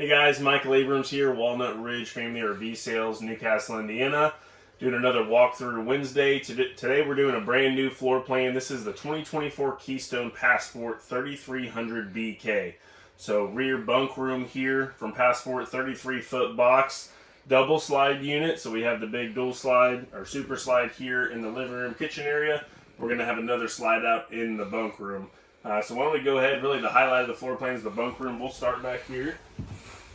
Hey guys, Michael Abrams here, Walnut Ridge Family RV Sales, Newcastle, Indiana. Doing another walkthrough Wednesday. Today we're doing a brand new floor plan. This is the 2024 Keystone Passport 3300 BK. So rear bunk room here from Passport, 33-foot box, double slide unit. So we have the big dual slide or super slide here in the living room kitchen area. We're going to have another slide out in the bunk room. So why don't we go ahead, really the highlight of the floor plan is the bunk room. We'll start back here.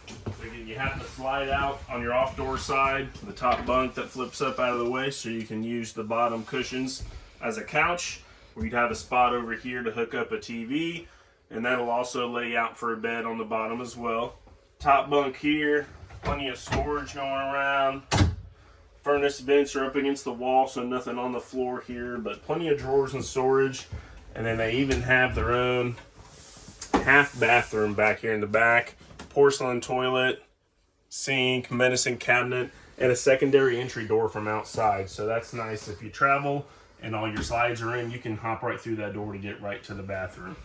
So again, you have the slide out on your off-door side, the top bunk that flips up out of the way so you can use the bottom cushions as a couch, or you'd have a spot over here to hook up a TV, and that'll also lay out for a bed on the bottom as well. Top bunk here, plenty of storage going around. Furnace vents are up against the wall, so nothing on the floor here, but plenty of drawers and storage. And then they even have their own half bathroom back here in the back. Porcelain toilet, sink, medicine cabinet, and a secondary entry door from outside. So that's nice. If you travel and all your slides are in, you can hop right through that door to get right to the bathroom.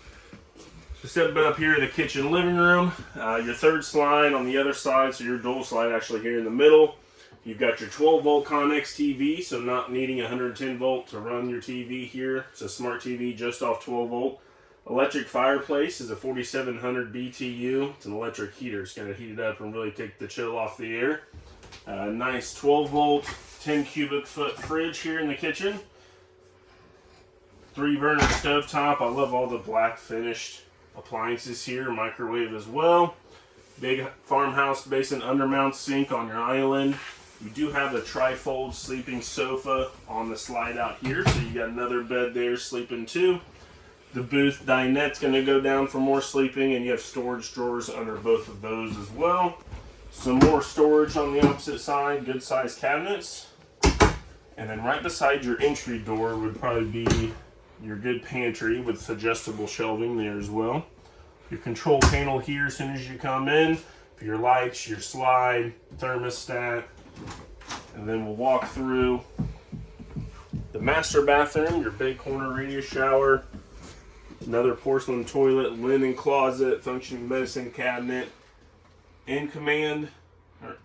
So stepping up here to the kitchen living room, your third slide on the other side, so your dual slide actually here in the middle. You've got your 12-volt Connex TV, so not needing 110 volt to run your TV here. It's a smart TV just off 12 volt. Electric fireplace is a 4700 BTU. It's an electric heater. It's going to heat it up and really take the chill off the air. Nice 12 volt, 10 cubic foot fridge here in the kitchen. 3 burner stove top. I love all the black finished appliances here. Microwave as well. Big farmhouse basin undermount sink on your island. You do have a trifold sleeping sofa on the slide out here, so you got another bed there sleeping too. The booth dinette's going to go down for more sleeping, and you have storage drawers under both of those as well. Some more storage on the opposite side, good sized cabinets. And then right beside your entry door would probably be your good pantry with adjustable shelving there as well. Your control panel here as soon as you come in for your lights, your slide, thermostat. And then we'll walk through the master bathroom, your big corner radius shower. Another porcelain toilet, linen closet, functioning medicine cabinet,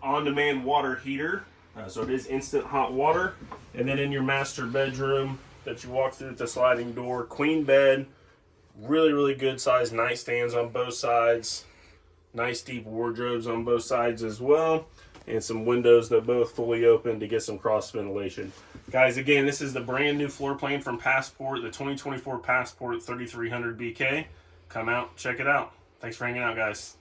on-demand water heater, so it is instant hot water. And then in your master bedroom that you walk through with the sliding door, queen bed, really good sized nightstands on both sides, nice deep wardrobes on both sides as well, and some windows that both fully open to get some cross ventilation. Guys, again, this is the brand new floor plan from Passport, the 2024 Passport 3300 BK. Come out, check it out. Thanks for hanging out, guys.